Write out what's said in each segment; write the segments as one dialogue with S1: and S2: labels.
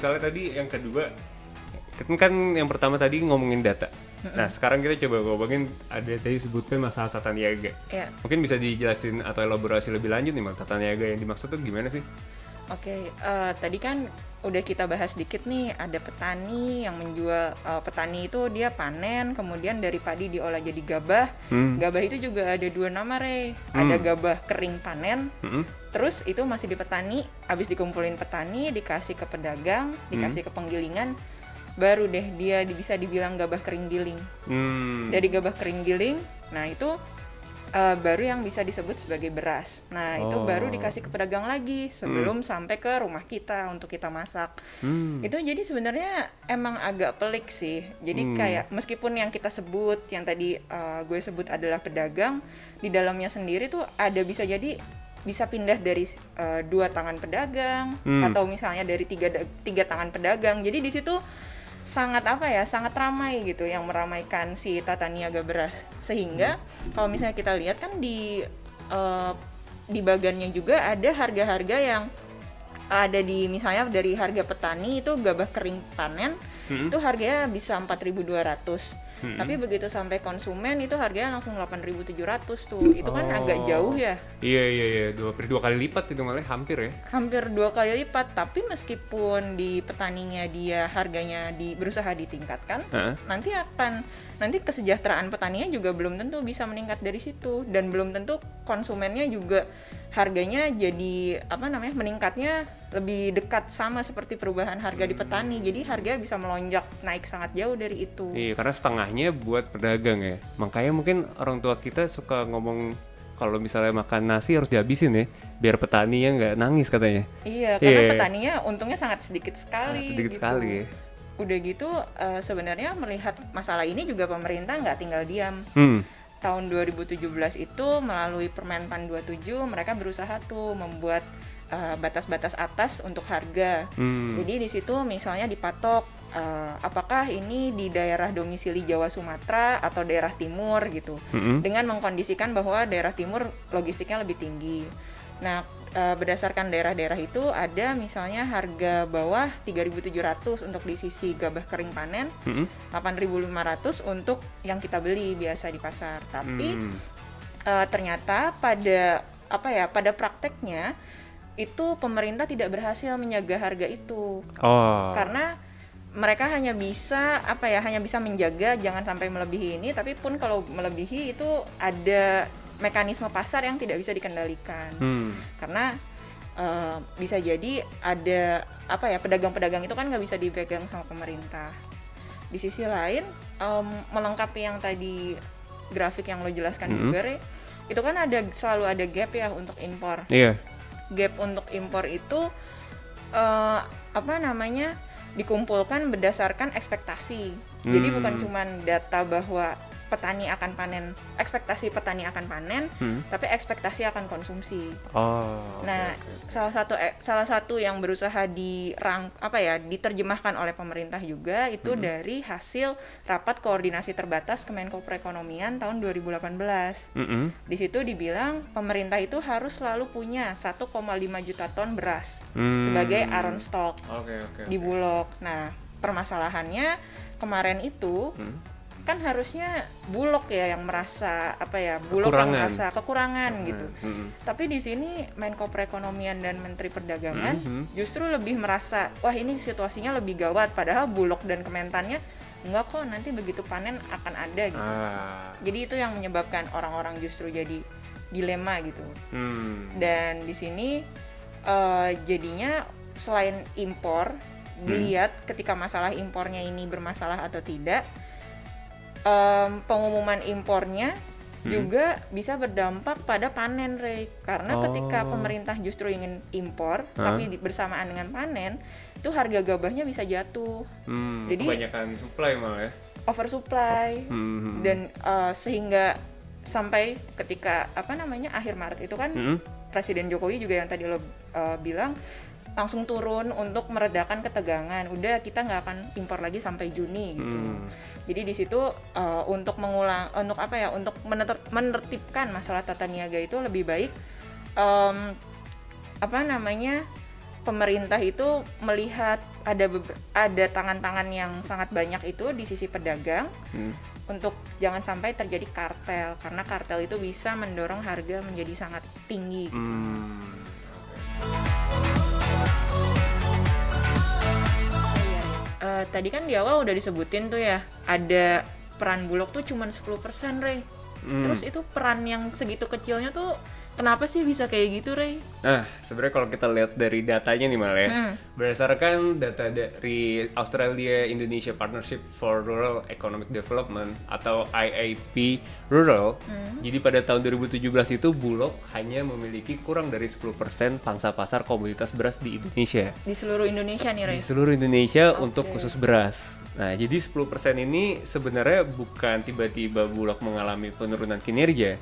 S1: misalnya tadi yang kedua, kan yang pertama tadi ngomongin data. Nah sekarang kita coba ngomongin, ada tadi sebutkan masalah tata niaga. Mungkin bisa dijelasin atau elaborasi lebih lanjut nih, tata niaga yang dimaksud tuh gimana sih?
S2: Oke, tadi kan udah kita bahas dikit nih, ada petani yang menjual, petani itu dia panen, kemudian dari padi diolah jadi gabah. Gabah itu juga ada 2 nama, Rey. Ada gabah kering panen, terus itu masih di petani, habis dikumpulin petani, dikasih ke pedagang, dikasih ke penggilingan, baru deh dia bisa dibilang gabah kering giling. Dari gabah kering giling, nah itu baru yang bisa disebut sebagai beras. Nah itu baru dikasih ke pedagang lagi sebelum sampai ke rumah kita untuk kita masak. Itu jadi sebenarnya emang agak pelik sih. Jadi kayak meskipun yang kita sebut, yang tadi gue sebut adalah pedagang, di dalamnya sendiri tuh ada bisa pindah dari 2 tangan pedagang atau misalnya dari tiga tangan pedagang. Jadi di situ sangat ramai gitu, yang meramaikan si tata niaga beras, sehingga kalau misalnya kita lihat kan di bagannya juga ada harga-harga yang ada di, misalnya dari harga petani itu gabah kering panen itu harganya bisa 4.200. Tapi begitu sampai konsumen itu harganya langsung 8.700 tuh. Itu kan agak jauh ya.
S1: Iya, 2 kali lipat itu, malah hampir ya.
S2: Hampir 2 kali lipat. Tapi meskipun di petaninya dia harganya berusaha ditingkatkan, nanti kesejahteraan petaninya juga belum tentu bisa meningkat dari situ, dan belum tentu konsumennya juga harganya jadi meningkatnya lebih dekat sama seperti perubahan harga di petani. Jadi harga bisa melonjak naik sangat jauh dari itu.
S1: Iya, karena setengahnya buat pedagang ya. Makanya mungkin orang tua kita suka ngomong kalau misalnya makan nasi harus dihabisin ya, biar petaninya nggak nangis katanya.
S2: Iya, karena petaninya untungnya sangat sedikit sekali.
S1: Sekali ya.
S2: Udah gitu sebenarnya melihat masalah ini juga pemerintah nggak tinggal diam. Tahun 2017 itu melalui Permentan 27 mereka berusaha tuh membuat batas-batas atas untuk harga. Jadi di situ misalnya dipatok apakah ini di daerah domisili Jawa Sumatera atau daerah timur gitu. Dengan mengkondisikan bahwa daerah timur logistiknya lebih tinggi. Nah, berdasarkan daerah-daerah itu ada misalnya harga bawah 3.700 untuk di sisi gabah kering panen, 8.500 untuk yang kita beli biasa di pasar. Tapi ternyata pada prakteknya itu pemerintah tidak berhasil menjaga harga itu. Karena mereka hanya bisa menjaga jangan sampai melebihi ini, tapi pun kalau melebihi itu ada mekanisme pasar yang tidak bisa dikendalikan. Karena bisa jadi ada pedagang-pedagang itu kan nggak bisa dipegang sama pemerintah. Di sisi lain melengkapi yang tadi grafik yang lo jelaskan juga, Re, itu kan selalu ada gap ya untuk impor. Gap untuk impor itu dikumpulkan berdasarkan ekspektasi. Jadi bukan cuma data bahwa petani akan panen, ekspektasi petani akan panen, tapi ekspektasi akan konsumsi. Salah satu yang berusaha diterjemahkan oleh pemerintah juga itu dari hasil rapat koordinasi terbatas Kemenko Perekonomian tahun 2018. Di situ dibilang pemerintah itu harus selalu punya 1,5 juta ton beras sebagai aron stok di Bulog. Nah, permasalahannya kemarin itu kan harusnya Bulog ya yang merasa Bulog yang merasa kekurangan gitu. Tapi di sini Menko Perekonomian dan Menteri Perdagangan justru lebih merasa wah ini situasinya lebih gawat, padahal Bulog dan Kementannya enggak kok, nanti begitu panen akan ada gitu. Jadi itu yang menyebabkan orang-orang justru jadi dilema gitu. Dan di sini jadinya selain impor dilihat ketika masalah impornya ini bermasalah atau tidak, pengumuman impornya juga bisa berdampak pada panen, Ray. Karena ketika pemerintah justru ingin impor tapi bersamaan dengan panen, itu harga gabahnya bisa jatuh. Jadi
S1: kebanyakan supply malah ya.
S2: Oversupply. Dan sehingga sampai ketika akhir Maret itu kan Presiden Jokowi juga yang tadi lo bilang langsung turun untuk meredakan ketegangan. Udah, kita nggak akan impor lagi sampai Juni gitu. Jadi di situ untuk menertibkan masalah tata niaga itu lebih baik pemerintah itu melihat ada tangan-tangan yang sangat banyak itu di sisi pedagang untuk jangan sampai terjadi kartel, karena kartel itu bisa mendorong harga menjadi sangat tinggi gitu. Tadi kan di awal udah disebutin tuh ya, ada peran Bulog tuh cuma 10%, Rey. Terus itu peran yang segitu kecilnya tuh kenapa sih bisa kayak gitu, Rey?
S1: Nah, sebenarnya kalau kita lihat dari datanya nih Mal ya, berdasarkan data dari Australia Indonesia Partnership for Rural Economic Development atau IAP Rural, jadi pada tahun 2017 itu Bulog hanya memiliki kurang dari 10% pangsa pasar komoditas beras di Indonesia.
S2: Di seluruh Indonesia nih, Rey?
S1: Di seluruh Indonesia untuk khusus beras. Nah, jadi 10% ini sebenarnya bukan tiba-tiba Bulog mengalami penurunan kinerja,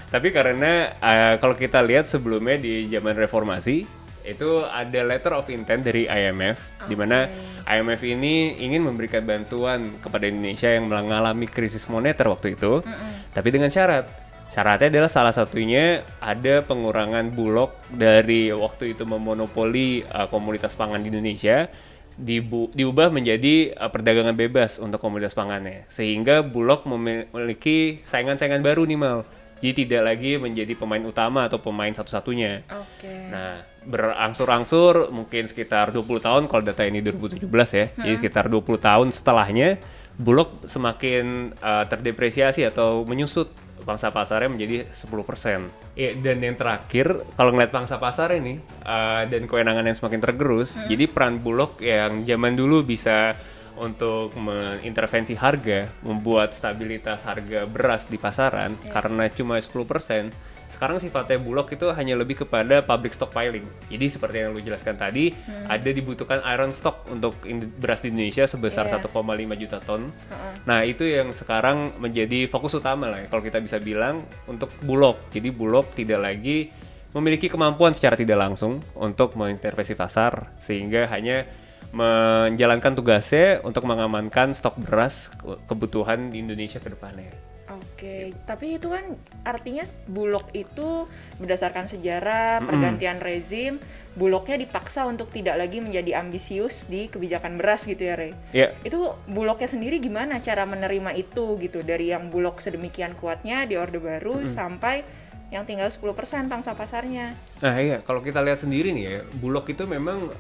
S1: tapi karena kalau kita lihat sebelumnya di zaman reformasi itu ada letter of intent dari IMF, di mana IMF ini ingin memberikan bantuan kepada Indonesia yang mengalami krisis moneter waktu itu, tapi dengan syarat. Syaratnya adalah salah satunya ada pengurangan Bulog dari waktu itu memonopoli komoditas pangan di Indonesia, diubah menjadi perdagangan bebas untuk komoditas pangannya, sehingga Bulog memiliki saingan-saingan baru nih Mal. Jadi tidak lagi menjadi pemain utama atau pemain satu-satunya. Nah, berangsur-angsur mungkin sekitar 20 tahun kalau data ini 2017 ya. Jadi sekitar 20 tahun setelahnya Bulog semakin terdepresiasi atau menyusut pangsa pasarnya menjadi 10%. Ya, dan yang terakhir kalau ngeliat pangsa pasar ini dan kewenangan yang semakin tergerus, jadi peran Bulog yang zaman dulu bisa untuk mengintervensi harga, membuat stabilitas harga beras di pasaran karena cuma 10%. Sekarang sifatnya Bulog itu hanya lebih kepada public stockpiling. Jadi seperti yang lu jelaskan tadi, ada dibutuhkan iron stock untuk beras di Indonesia sebesar 1,5 juta ton. Nah, itu yang sekarang menjadi fokus utama lah kalau kita bisa bilang untuk Bulog. Jadi Bulog tidak lagi memiliki kemampuan secara tidak langsung untuk mengintervensi pasar, sehingga hanya menjalankan tugasnya untuk mengamankan stok beras kebutuhan di Indonesia ke depannya.
S2: Tapi itu kan artinya Bulog itu berdasarkan sejarah pergantian rezim, Bulognya dipaksa untuk tidak lagi menjadi ambisius di kebijakan beras gitu ya, Rey? Itu Bulognya sendiri gimana cara menerima itu gitu, dari yang Bulog sedemikian kuatnya di Orde Baru sampai yang tinggal 10% pangsa pasarnya.
S1: Nah iya, kalau kita lihat sendiri nih ya, Bulog itu memang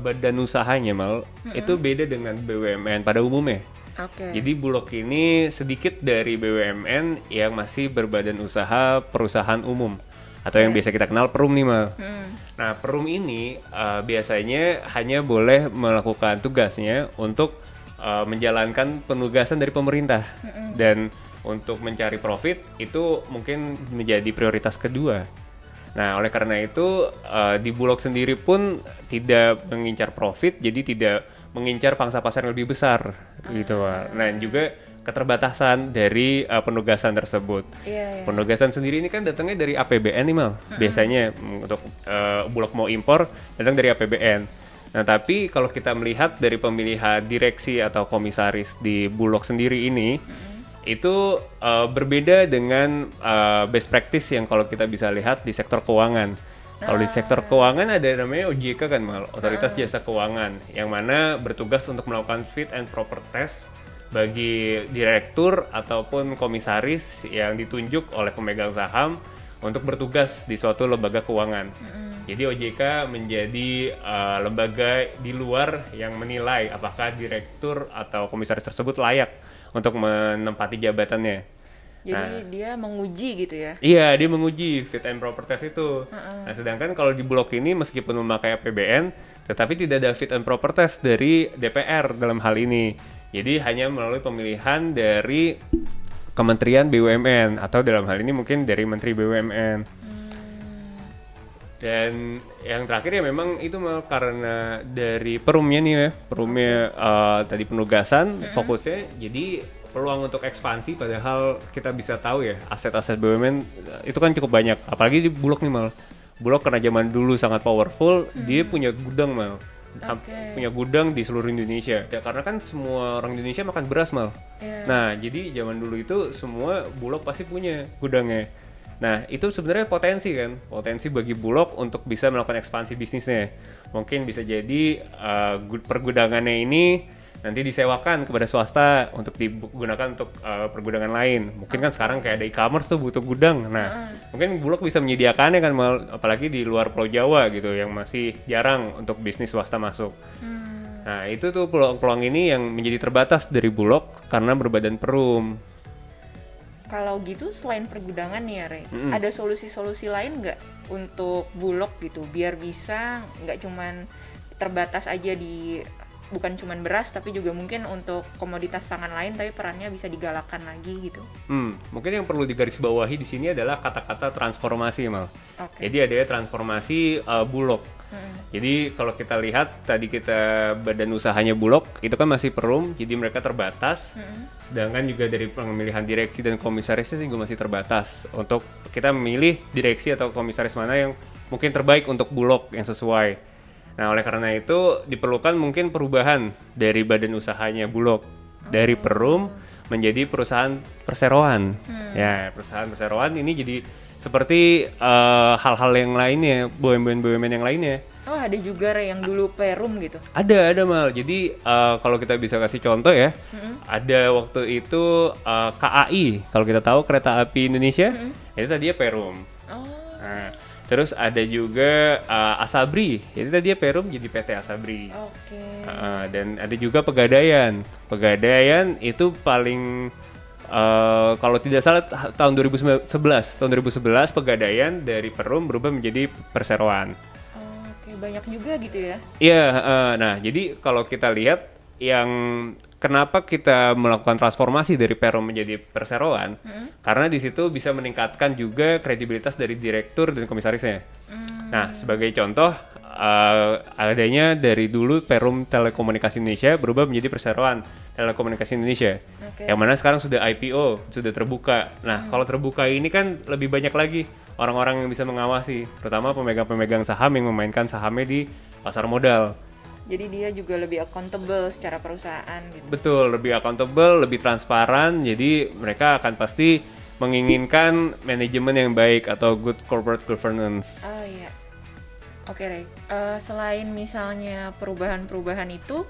S1: badan usahanya Mal, itu beda dengan BUMN pada umumnya. Jadi Bulog ini sedikit dari BUMN yang masih berbadan usaha perusahaan umum, atau yang biasa kita kenal Perum nih Mal. Nah Perum ini biasanya hanya boleh melakukan tugasnya untuk menjalankan penugasan dari pemerintah, dan untuk mencari profit itu mungkin menjadi prioritas kedua. Nah, oleh karena itu di Bulog sendiri pun tidak mengincar profit, jadi tidak mengincar pangsa pasar yang lebih besar gitu. Nah, juga keterbatasan dari penugasan tersebut. Penugasan sendiri ini kan datangnya dari APBN nih Mal. Biasanya untuk Bulog mau impor datang dari APBN. Nah, tapi kalau kita melihat dari pemilihan direksi atau komisaris di Bulog sendiri ini, itu berbeda dengan best practice yang kalau kita bisa lihat di sektor keuangan. Kalau di sektor keuangan ada namanya OJK kan Mal, Otoritas Jasa Keuangan, yang mana bertugas untuk melakukan fit and proper test bagi direktur ataupun komisaris yang ditunjuk oleh pemegang saham untuk bertugas di suatu lembaga keuangan. Jadi OJK menjadi lembaga di luar yang menilai apakah direktur atau komisaris tersebut layak untuk menempati jabatannya.
S2: Jadi dia menguji gitu ya?
S1: Iya, dia menguji fit and proper test itu. Nah, sedangkan kalau di Bulog ini meskipun memakai APBN, tetapi tidak ada fit and proper test dari DPR dalam hal ini. Jadi hanya melalui pemilihan dari Kementerian BUMN, atau dalam hal ini mungkin dari Menteri BUMN. Dan yang terakhir ya memang itu karena dari Perumnya nih ya, Perumnya tadi penugasan fokusnya, jadi peluang untuk ekspansi, padahal kita bisa tahu ya aset-aset BUMN itu kan cukup banyak, apalagi di Bulog nih Mal. Bulog karena zaman dulu sangat powerful, dia punya gudang Mal, punya gudang di seluruh Indonesia ya, karena kan semua orang Indonesia makan beras Mal. Nah jadi zaman dulu itu semua Bulog pasti punya gudangnya. Nah, itu sebenarnya potensi bagi Bulog untuk bisa melakukan ekspansi bisnisnya. Mungkin bisa jadi pergudangannya ini nanti disewakan kepada swasta untuk digunakan untuk pergudangan lain. Mungkin kan sekarang kayak ada e-commerce tuh butuh gudang. Nah, mungkin Bulog bisa menyediakannya kan, apalagi di luar Pulau Jawa gitu yang masih jarang untuk bisnis swasta masuk. Nah, itu tuh peluang-peluang ini yang menjadi terbatas dari Bulog karena berbadan perum.
S2: Kalau gitu selain pergudangan nih ya Ray, ada solusi-solusi lain nggak untuk Bulog gitu biar bisa nggak cuman terbatas aja di bukan cuman beras tapi juga mungkin untuk komoditas pangan lain tapi perannya bisa digalakkan lagi gitu.
S1: Mungkin yang perlu digarisbawahi di sini adalah kata-kata transformasi Mal. Jadi ada transformasi Bulog. Jadi kalau kita lihat tadi kita badan usahanya Bulog itu kan masih perum, jadi mereka terbatas. Sedangkan juga dari pemilihan direksi dan komisarisnya juga masih terbatas untuk kita memilih direksi atau komisaris mana yang mungkin terbaik untuk Bulog yang sesuai. Nah, oleh karena itu diperlukan mungkin perubahan dari badan usahanya Bulog dari perum menjadi perusahaan perseroan. Ya, perusahaan perseroan ini jadi seperti hal-hal yang lainnya, BUMN yang lainnya.
S2: Oh, ada juga yang dulu perum gitu?
S1: Ada Mal. Jadi kalau kita bisa kasih contoh ya, ada waktu itu KAI, kalau kita tahu Kereta Api Indonesia, itu tadinya perum. Nah, terus ada juga Asabri, jadi tadinya perum jadi PT Asabri. Dan ada juga Pegadaian. Pegadaian itu paling kalau tidak salah tahun 2011 Pegadaian dari perum berubah menjadi perseroan.
S2: Banyak juga gitu ya?
S1: Iya, nah jadi kalau kita lihat yang kenapa kita melakukan transformasi dari perum menjadi perseroan, karena di situ bisa meningkatkan juga kredibilitas dari direktur dan komisarisnya. Nah, sebagai contoh, adanya dari dulu Perum Telekomunikasi Indonesia berubah menjadi Perseroan Telekomunikasi Indonesia, yang mana sekarang sudah IPO, sudah terbuka. Nah, kalau terbuka ini kan lebih banyak lagi orang-orang yang bisa mengawasi, terutama pemegang-pemegang saham yang memainkan sahamnya di pasar modal.
S2: Jadi dia juga lebih accountable secara perusahaan gitu.
S1: Betul, lebih accountable, lebih transparan. Jadi mereka akan pasti menginginkan manajemen yang baik atau good corporate governance.
S2: Oh iya. Oke Ray, selain misalnya perubahan-perubahan itu,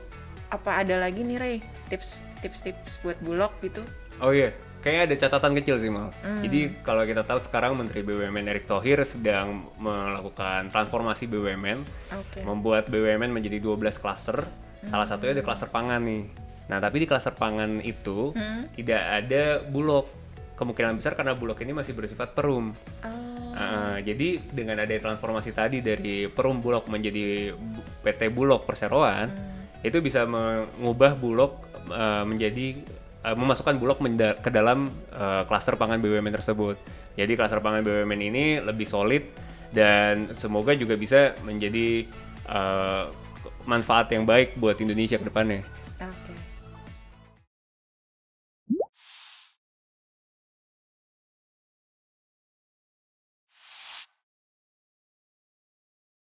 S2: apa ada lagi nih Ray tips-tips buat Bulog gitu?
S1: Oh iya, kayaknya ada catatan kecil sih Mal. Jadi kalau kita tahu sekarang Menteri BUMN Erick Thohir sedang melakukan transformasi BUMN, membuat BUMN menjadi 12 klaster. Salah satunya ada klaster pangan nih. Nah, tapi di klaster pangan itu tidak ada Bulog. Kemungkinan besar karena Bulog ini masih bersifat perum. Jadi dengan ada transformasi tadi dari perum Bulog menjadi PT Bulog Perseroan, itu bisa mengubah Bulog menjadi memasukkan Bulog ke dalam klaster pangan BUMN tersebut. Jadi klaster pangan BUMN ini lebih solid dan semoga juga bisa menjadi manfaat yang baik buat Indonesia ke depannya.
S2: Oke.